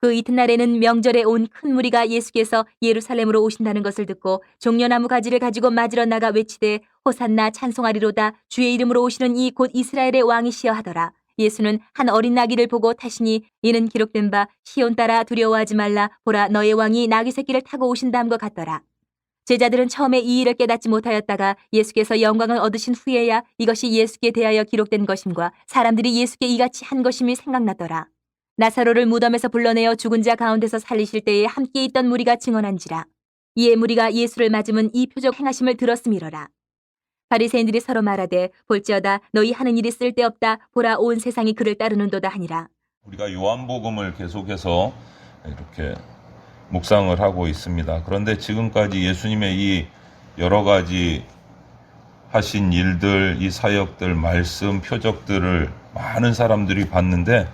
그 이튿날에는 명절에 온 큰 무리가 예수께서 예루살렘으로 오신다는 것을 듣고 종려나무 가지를 가지고 맞으러 나가 외치되 호산나 찬송하리로다 주의 이름으로 오시는 이 곧 이스라엘의 왕이시여 하더라. 예수는 한 어린 나귀를 보고 타시니 이는 기록된 바 시온 따라 두려워하지 말라 보라 너의 왕이 나귀 새끼를 타고 오신다함과 같더라. 제자들은 처음에 이 일을 깨닫지 못하였다가 예수께서 영광을 얻으신 후에야 이것이 예수께 대하여 기록된 것임과 사람들이 예수께 이같이 한 것임이 생각나더라. 나사로를 무덤에서 불러내어 죽은 자 가운데서 살리실 때에 함께 있던 무리가 증언한지라. 이에 무리가 예수를 맞으면 이 표적 행하심을 들었음이러라. 바리새인들이 서로 말하되 볼지어다 너희 하는 일이 쓸데없다 보라 온 세상이 그를 따르는도다 하니라. 우리가 요한복음을 계속해서 이렇게 묵상을 하고 있습니다. 그런데 지금까지 예수님의 이 여러 가지 하신 일들, 이 사역들, 말씀, 표적들을 많은 사람들이 봤는데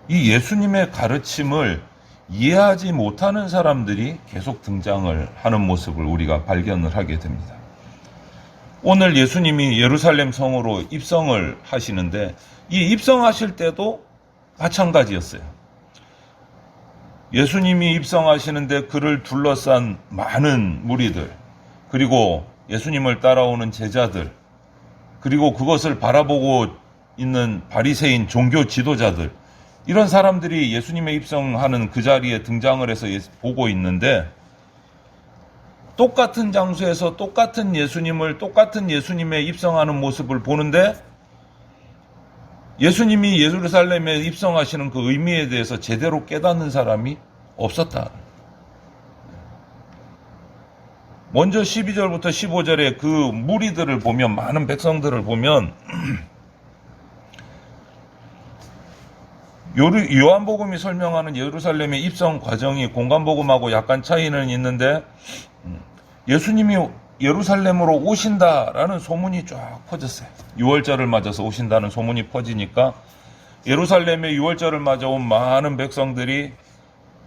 이 예수님의 가르침을 이해하지 못하는 사람들이 계속 등장을 하는 모습을 우리가 발견을 하게 됩니다. 오늘 예수님이 예루살렘 성으로 입성을 하시는데 이 입성하실 때도 마찬가지였어요. 예수님이 입성하시는데 그를 둘러싼 많은 무리들, 그리고 예수님을 따라오는 제자들, 그리고 그것을 바라보고 있는 바리새인 종교 지도자들, 이런 사람들이 예수님의 입성하는 그 자리에 등장을 해서 보고 있는데 똑같은 장소에서 똑같은 예수님을 똑같은 예수님의 입성하는 모습을 보는데 예수님이 예루살렘에 입성하시는 그 의미에 대해서 제대로 깨닫는 사람이 없었다. 먼저 12절부터 15절에 그 무리들을 보면, 많은 백성들을 보면 요한복음이 설명하는 예루살렘의 입성 과정이 공간복음하고 약간 차이는 있는데 예수님이 예루살렘으로 오신다라는 소문이 쫙 퍼졌어요. 6월절을 맞아서 오신다는 소문이 퍼지니까 예루살렘에 6월절을 맞아 온 많은 백성들이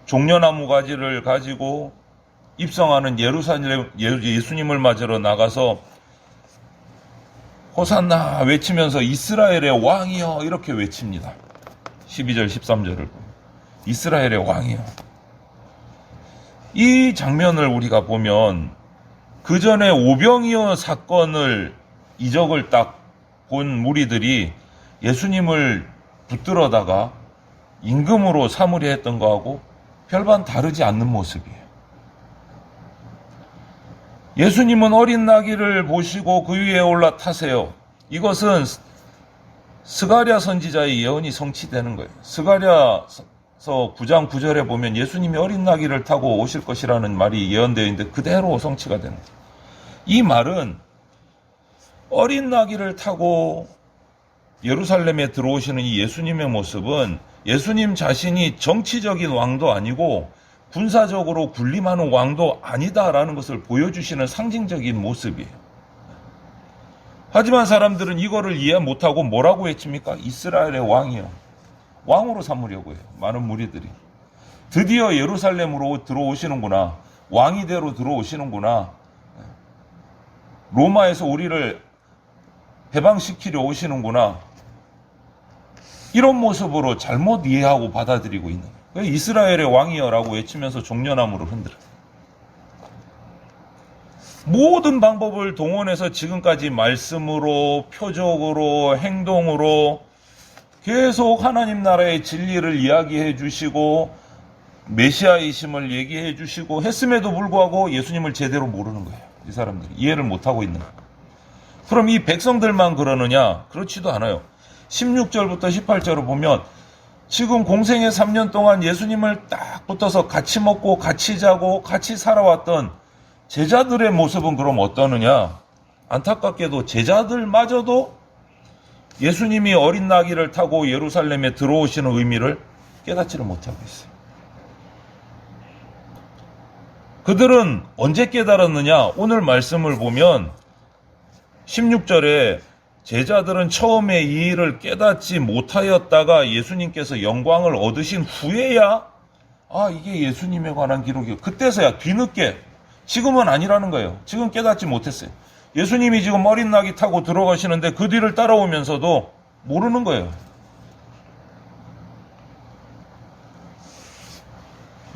종려나무 가지를 가지고 입성하는 예수님을 맞으러 나가서 호산나 외치면서 이스라엘의 왕이여 이렇게 외칩니다. 12절 13절을 보면 이스라엘의 왕이여. 이 장면을 우리가 보면 그 전에 오병이어 사건을 이적을 딱 본 무리들이 예수님을 붙들어다가 임금으로 삼으려 했던 거하고 별반 다르지 않는 모습이에요. 예수님은 어린 나귀를 보시고 그 위에 올라타세요. 이것은 스가랴 선지자의 예언이 성취되는 거예요. 스가랴서 9장 9절에 보면 예수님이 어린 나귀를 타고 오실 것이라는 말이 예언되어 있는데 그대로 성취가 되는 거예요. 이 말은 어린 나귀를 타고 예루살렘에 들어오시는 이 예수님의 모습은 예수님 자신이 정치적인 왕도 아니고 군사적으로 군림하는 왕도 아니다라는 것을 보여주시는 상징적인 모습이에요. 하지만 사람들은 이거를 이해 못하고 뭐라고 외칩니까? 이스라엘의 왕이요. 왕으로 삼으려고 해요. 많은 무리들이. 드디어 예루살렘으로 들어오시는구나. 왕이대로 들어오시는구나. 로마에서 우리를 해방시키려 오시는구나. 이런 모습으로 잘못 이해하고 받아들이고 있는 거예요. 이스라엘의 왕이여라고 외치면서 종려나무를 흔들어요. 모든 방법을 동원해서 지금까지 말씀으로, 표적으로, 행동으로 계속 하나님 나라의 진리를 이야기해 주시고 메시아이심을 얘기해 주시고 했음에도 불구하고 예수님을 제대로 모르는 거예요. 이 사람들이 이해를 못하고 있는 거예요. 그럼 이 백성들만 그러느냐? 그렇지도 않아요. 16절부터 18절을 보면 지금 공생의 3년 동안 예수님을 딱 붙어서 같이 먹고 같이 자고 같이 살아왔던 제자들의 모습은 그럼 어떠느냐? 안타깝게도 제자들마저도 예수님이 어린 나귀를 타고 예루살렘에 들어오시는 의미를 깨닫지를 못하고 있어요. 그들은 언제 깨달았느냐? 오늘 말씀을 보면 16절에 제자들은 처음에 이 일을 깨닫지 못하였다가 예수님께서 영광을 얻으신 후에야 이게 예수님에 관한 기록이요. 그때서야 뒤늦게, 지금은 아니라는 거예요. 지금 깨닫지 못했어요. 예수님이 지금 어린 나귀 타고 들어가시는데 그 뒤를 따라오면서도 모르는 거예요.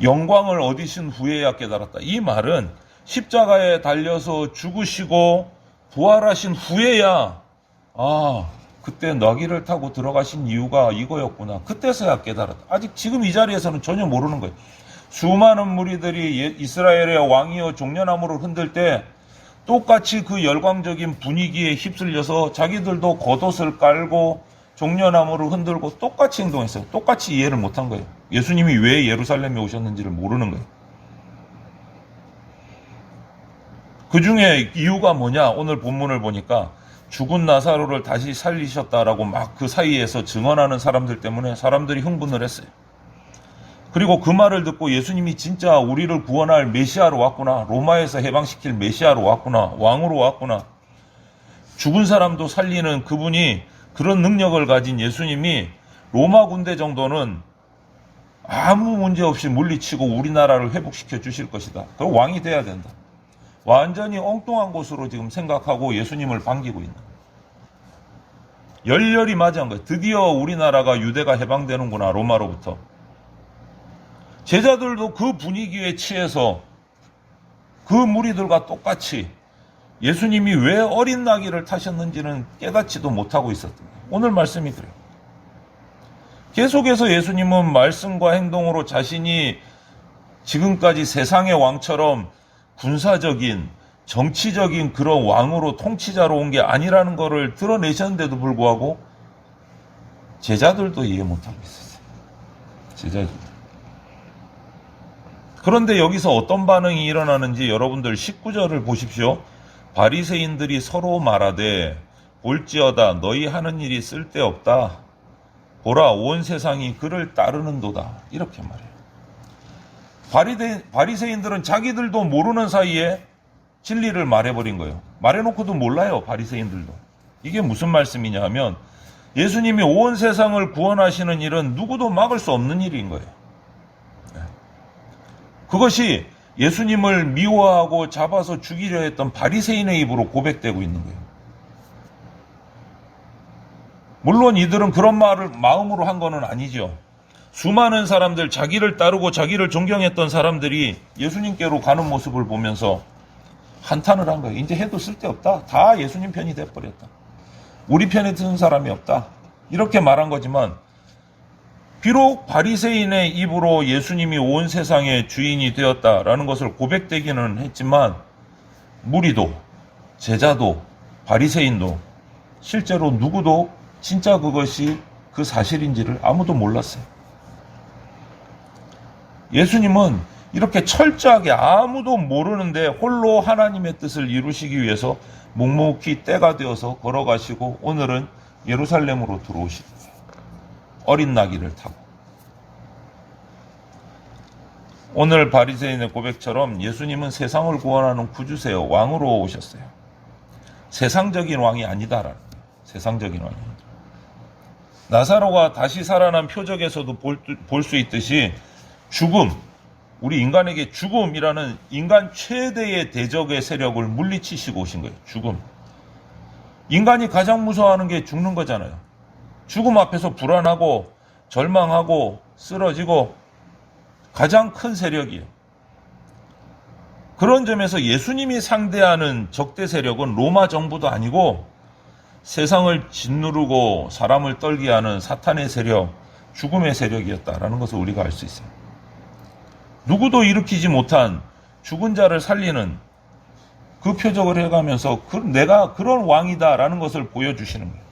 영광을 얻으신 후에야 깨달았다. 이 말은 십자가에 달려서 죽으시고 부활하신 후에야 그때 나귀를 타고 들어가신 이유가 이거였구나. 그때서야 깨달았다. 아직 지금 이 자리에서는 전혀 모르는 거예요. 수많은 무리들이 이스라엘의 왕이여 종려나무를 흔들 때 똑같이 그 열광적인 분위기에 휩쓸려서 자기들도 겉옷을 깔고 종려나무를 흔들고 똑같이 행동했어요. 똑같이 이해를 못한 거예요. 예수님이 왜 예루살렘에 오셨는지를 모르는 거예요. 그 중에 이유가 뭐냐? 오늘 본문을 보니까 죽은 나사로를 다시 살리셨다라고 막 그 사이에서 증언하는 사람들 때문에 사람들이 흥분을 했어요. 그리고 그 말을 듣고 예수님이 진짜 우리를 구원할 메시아로 왔구나. 로마에서 해방시킬 메시아로 왔구나. 왕으로 왔구나. 죽은 사람도 살리는 그분이 그런 능력을 가진 예수님이 로마 군대 정도는 아무 문제 없이 물리치고 우리나라를 회복시켜 주실 것이다. 그럼 왕이 돼야 된다. 완전히 엉뚱한 곳으로 지금 생각하고 예수님을 반기고 있는 거예요. 열렬히 맞이한 거예요. 드디어 우리나라가 유대가 해방되는구나, 로마로부터. 제자들도 그 분위기에 취해서 그 무리들과 똑같이 예수님이 왜 어린 나귀를 타셨는지는 깨닫지도 못하고 있었던 거예요. 오늘 말씀이 그래요. 계속해서 예수님은 말씀과 행동으로 자신이 지금까지 세상의 왕처럼 군사적인, 정치적인 그런 왕으로 통치자로 온 게 아니라는 것을 드러내셨는데도 불구하고 제자들도 이해 못하고 있었어요. 제자들. 그런데 여기서 어떤 반응이 일어나는지 여러분들 19절을 보십시오. 바리새인들이 서로 말하되 볼지어다 너희 하는 일이 쓸데없다. 보라 온 세상이 그를 따르는도다. 이렇게 말해요. 바리새인들은 자기들도 모르는 사이에 진리를 말해버린 거예요. 말해놓고도 몰라요. 바리새인들도. 이게 무슨 말씀이냐 하면 예수님이 온 세상을 구원하시는 일은 누구도 막을 수 없는 일인 거예요. 그것이 예수님을 미워하고 잡아서 죽이려 했던 바리새인의 입으로 고백되고 있는 거예요. 물론 이들은 그런 말을 마음으로 한 거는 아니죠. 수많은 사람들, 자기를 따르고 자기를 존경했던 사람들이 예수님께로 가는 모습을 보면서 한탄을 한 거예요. 이제 해도 쓸데없다. 다 예수님 편이 돼버렸다. 우리 편에 드는 사람이 없다. 이렇게 말한 거지만 비록 바리새인의 입으로 예수님이 온 세상의 주인이 되었다라는 것을 고백되기는 했지만 무리도, 제자도, 바리새인도 실제로 누구도 진짜 그것이 그 사실인지를 아무도 몰랐어요. 예수님은 이렇게 철저하게 아무도 모르는데 홀로 하나님의 뜻을 이루시기 위해서 묵묵히 때가 되어서 걸어가시고 오늘은 예루살렘으로 들어오시는 거예요. 어린 나귀를 타고. 오늘 바리새인의 고백처럼 예수님은 세상을 구원하는 구주세요. 왕으로 오셨어요. 세상적인 왕이 아니다라는 거예요. 세상적인 왕이. 나사로가 다시 살아난 표적에서도 볼 수 있듯이 죽음, 우리 인간에게 죽음이라는 인간 최대의 대적의 세력을 물리치시고 오신 거예요. 죽음. 인간이 가장 무서워하는 게 죽는 거잖아요. 죽음 앞에서 불안하고 절망하고 쓰러지고 가장 큰 세력이에요. 그런 점에서 예수님이 상대하는 적대 세력은 로마 정부도 아니고 세상을 짓누르고 사람을 떨게 하는 사탄의 세력, 죽음의 세력이었다라는 것을 우리가 알 수 있어요. 누구도 일으키지 못한 죽은 자를 살리는 그 표적을 해가면서 내가 그런 왕이다라는 것을 보여주시는 거예요.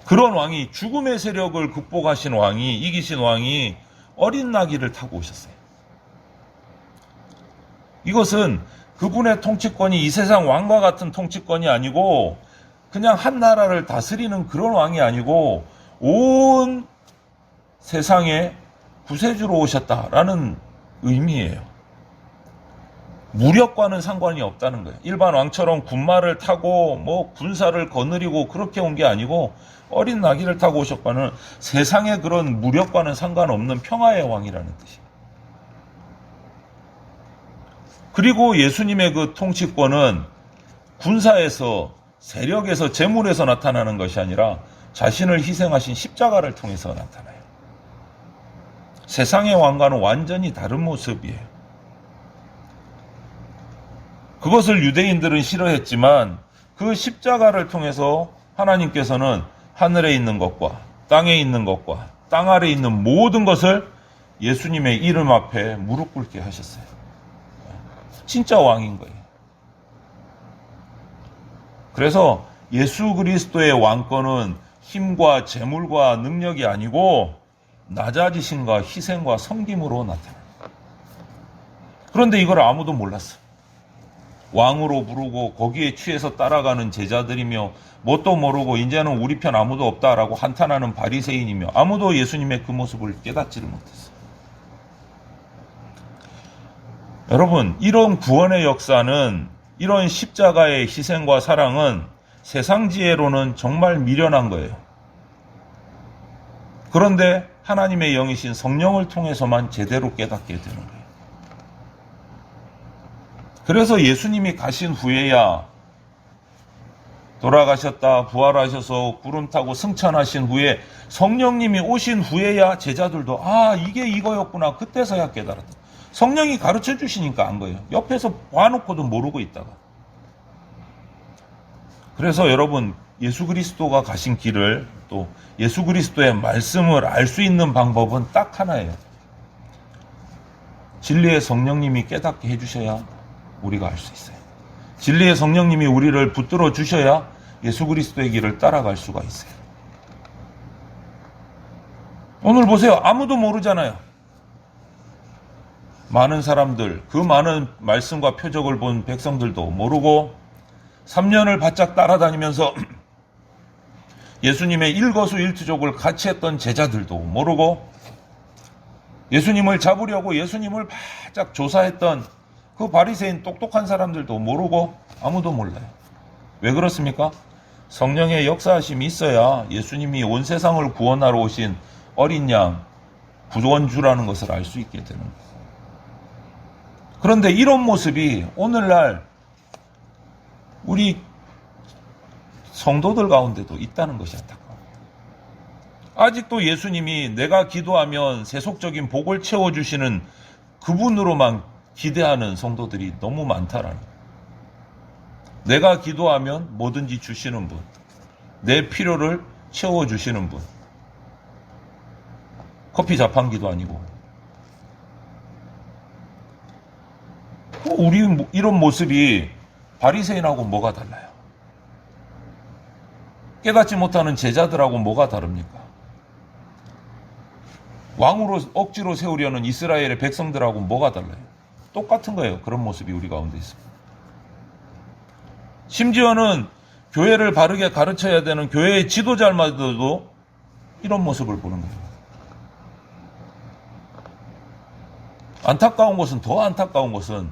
그런 왕이, 죽음의 세력을 극복하신 왕이, 이기신 왕이 어린 나귀를 타고 오셨어요. 이것은 그분의 통치권이 이 세상 왕과 같은 통치권이 아니고 그냥 한 나라를 다스리는 그런 왕이 아니고 온 세상에 구세주로 오셨다라는 의미예요. 무력과는 상관이 없다는 거예요. 일반 왕처럼 군마를 타고 군사를 거느리고 그렇게 온 게 아니고 어린 나귀를 타고 오셨거는 세상의 그런 무력과는 상관없는 평화의 왕이라는 뜻이에요. 그리고 예수님의 그 통치권은 군사에서, 세력에서, 재물에서 나타나는 것이 아니라 자신을 희생하신 십자가를 통해서 나타나요. 세상의 왕과는 완전히 다른 모습이에요. 그것을 유대인들은 싫어했지만 그 십자가를 통해서 하나님께서는 하늘에 있는 것과 땅에 있는 것과 땅 아래에 있는 모든 것을 예수님의 이름 앞에 무릎 꿇게 하셨어요. 진짜 왕인 거예요. 그래서 예수 그리스도의 왕권은 힘과 재물과 능력이 아니고 낮아지심과 희생과 섬김으로 나타나요. 그런데 이걸 아무도 몰랐어요. 왕으로 부르고 거기에 취해서 따라가는 제자들이며 뭣도 모르고 이제는 우리 편 아무도 없다라고 한탄하는 바리새인이며 아무도 예수님의 그 모습을 깨닫지를 못했어요. 여러분, 이런 구원의 역사는, 이런 십자가의 희생과 사랑은 세상 지혜로는 정말 미련한 거예요. 그런데 하나님의 영이신 성령을 통해서만 제대로 깨닫게 되는 거예요. 그래서 예수님이 가신 후에야, 돌아가셨다 부활하셔서 구름 타고 승천하신 후에 성령님이 오신 후에야 제자들도 이게 이거였구나 그때서야 깨달았다. 성령이 가르쳐 주시니까 안 거예요. 옆에서 봐놓고도 모르고 있다가. 그래서 여러분, 예수 그리스도가 가신 길을, 또 예수 그리스도의 말씀을 알 수 있는 방법은 딱 하나예요. 진리의 성령님이 깨닫게 해주셔야 우리가 알 수 있어요. 진리의 성령님이 우리를 붙들어 주셔야 예수 그리스도의 길을 따라갈 수가 있어요. 오늘 보세요. 아무도 모르잖아요. 많은 사람들, 그 많은 말씀과 표적을 본 백성들도 모르고 3년을 바짝 따라다니면서 예수님의 일거수일투족을 같이 했던 제자들도 모르고 예수님을 잡으려고 예수님을 바짝 조사했던 그 바리새인 똑똑한 사람들도 모르고 아무도 몰라요. 왜 그렇습니까? 성령의 역사하심이 있어야 예수님이 온 세상을 구원하러 오신 어린 양 구원주라는 것을 알 수 있게 되는 거예요. 그런데 이런 모습이 오늘날 우리 성도들 가운데도 있다는 것이 안타까워요. 아직도 예수님이 내가 기도하면 세속적인 복을 채워주시는 그분으로만 기대하는 성도들이 너무 많다라는 거예요. 내가 기도하면 뭐든지 주시는 분, 내 필요를 채워주시는 분. 커피 자판기도 아니고. 우리 이런 모습이 바리새인하고 뭐가 달라요? 깨닫지 못하는 제자들하고 뭐가 다릅니까? 왕으로 억지로 세우려는 이스라엘의 백성들하고 뭐가 달라요? 똑같은 거예요. 그런 모습이 우리 가운데 있습니다. 심지어는 교회를 바르게 가르쳐야 되는 교회의 지도자들도 이런 모습을 보는 거예요. 안타까운 것은, 더 안타까운 것은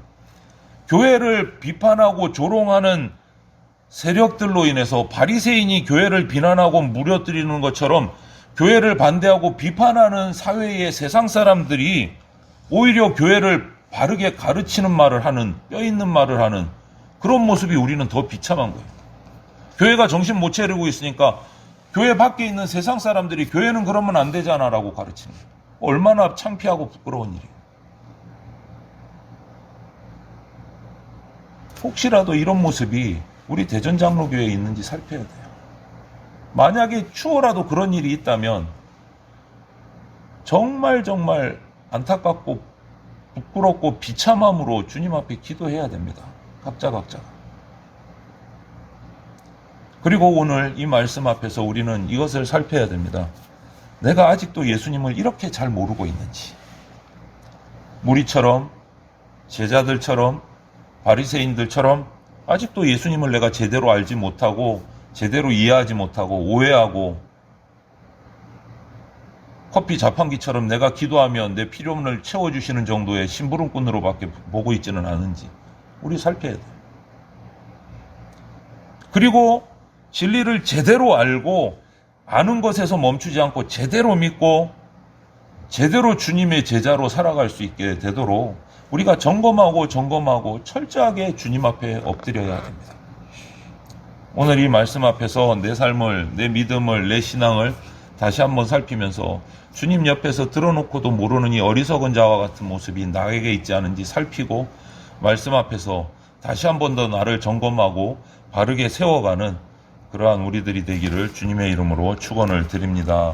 교회를 비판하고 조롱하는 세력들로 인해서 바리새인이 교회를 비난하고 무너뜨리는 것처럼 교회를 반대하고 비판하는 사회의 세상 사람들이 오히려 교회를 바르게 가르치는 말을 하는, 뼈있는 말을 하는 그런 모습이 우리는 더 비참한 거예요. 교회가 정신 못 차리고 있으니까 교회 밖에 있는 세상 사람들이 교회는 그러면 안 되잖아 라고 가르치는 거예요. 얼마나 창피하고 부끄러운 일이에요. 혹시라도 이런 모습이 우리 대전장로교회에 있는지 살펴야 돼요. 만약에 추호라도 그런 일이 있다면 정말 안타깝고 부끄럽고 비참함으로 주님 앞에 기도해야 됩니다. 각자가. 그리고 오늘 이 말씀 앞에서 우리는 이것을 살펴야 됩니다. 내가 아직도 예수님을 이렇게 잘 모르고 있는지. 무리처럼, 제자들처럼, 바리새인들처럼 아직도 예수님을 내가 제대로 알지 못하고 제대로 이해하지 못하고 오해하고 커피 자판기처럼 내가 기도하면 내 필요를 채워주시는 정도의 심부름꾼으로밖에 보고 있지는 않은지 우리 살펴야 돼요. 그리고 진리를 제대로 알고 아는 것에서 멈추지 않고 제대로 믿고 제대로 주님의 제자로 살아갈 수 있게 되도록 우리가 점검하고 철저하게 주님 앞에 엎드려야 됩니다. 오늘 이 말씀 앞에서 내 삶을, 내 믿음을, 내 신앙을 다시 한번 살피면서 주님 옆에서 들어놓고도 모르는 이 어리석은 자와 같은 모습이 나에게 있지 않은지 살피고 말씀 앞에서 다시 한 번 더 나를 점검하고 바르게 세워가는 그러한 우리들이 되기를 주님의 이름으로 축원을 드립니다.